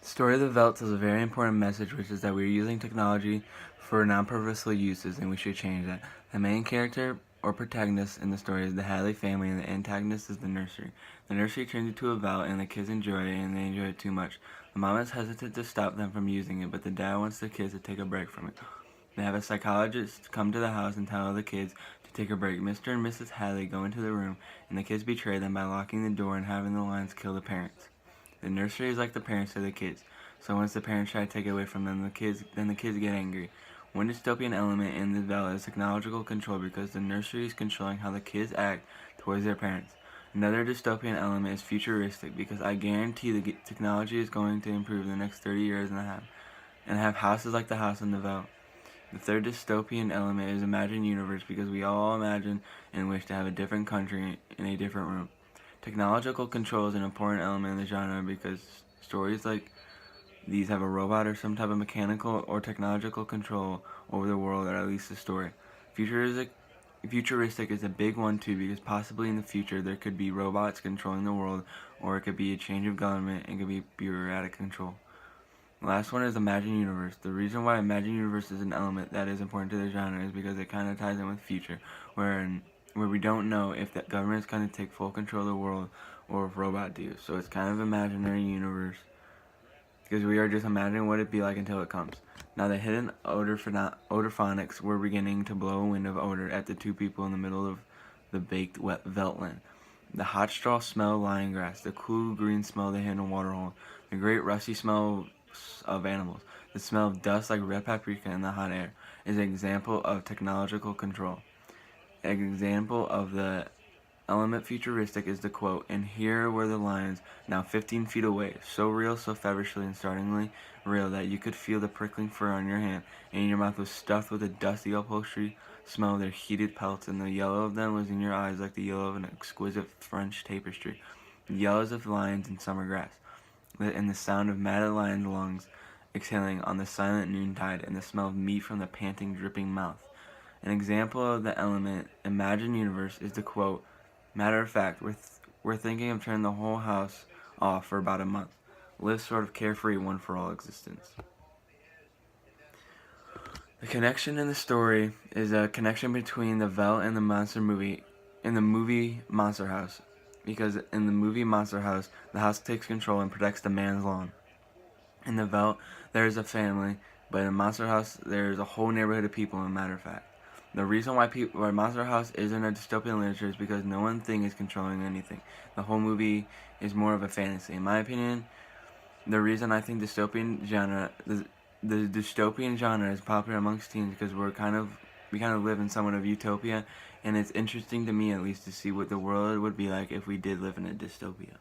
Story of the Veldt tells a very important message, which is that we are using technology for non-purposeful uses, and we should change that. The main character or protagonist in the story is the Hadley family, and the antagonist is the nursery. The nursery turns into a Veldt, and the kids enjoy it, and they enjoy it too much. The mom is hesitant to stop them from using it, but the dad wants the kids to take a break from it. They have a psychologist come to the house and tell the kids to take a break. Mr. and Mrs. Hadley go into the room, and the kids betray them by locking the door and having the lions kill the parents. The nursery is like the parents to the kids, so once the parents try to take it away from them, the kids get angry. One dystopian element in the Veldt is technological control because the nursery is controlling how the kids act towards their parents. Another dystopian element is futuristic because I guarantee the technology is going to improve in the next 30 years and have houses like the house in the Veldt. The third dystopian element is imagined universe because we all imagine and wish to have a different country in a different room. Technological control is an important element in the genre because stories like these have a robot or some type of mechanical or technological control over the world, or at least the story. Futuristic is a big one too because possibly in the future there could be robots controlling the world, or it could be a change of government and could be bureaucratic control. The last one is Imagine Universe. The reason why Imagine Universe is an element that is important to the genre is because it kind of ties in with future, where we don't know if the government is going to take full control of the world or if robots do. So it's kind of imaginary universe because we are just imagining what it'd be like until it comes. Now the hidden odorphonics were beginning to blow a wind of odor at the two people in the middle of the baked wet Veltland. The hot straw smell of lion grass, the cool green smell of the hidden waterhole, the great rusty smell of animals, the smell of dust like red paprika in the hot air, is an example of technological control. An example of the element futuristic is the quote, "And here were the lions, now 15 feet away, so real, so feverishly and startlingly real that you could feel the prickling fur on your hand, and your mouth was stuffed with the dusty upholstery smell of their heated pelts, and the yellow of them was in your eyes like the yellow of an exquisite French tapestry, the yellows of lions in summer grass, and the sound of matted lions' lungs exhaling on the silent noontide, and the smell of meat from the panting, dripping mouth." An example of the element imagined universe is the quote, "Matter of fact, we're thinking of turning the whole house off for about a month. Live sort of carefree one for all existence." The connection in the story is a connection between the Veldt and the monster movie in the movie Monster House. Because in the movie Monster House, the house takes control and protects the man's lawn. In the Veldt, there is a family, but in Monster House, there is a whole neighborhood of people, as a matter of fact. The reason why Monster House isn't a dystopian literature is because no one thing is controlling anything. The whole movie is more of a fantasy. In my opinion, the reason I think the dystopian genre is popular amongst teens because we kind of live in somewhat of utopia, and it's interesting to me at least to see what the world would be like if we did live in a dystopia.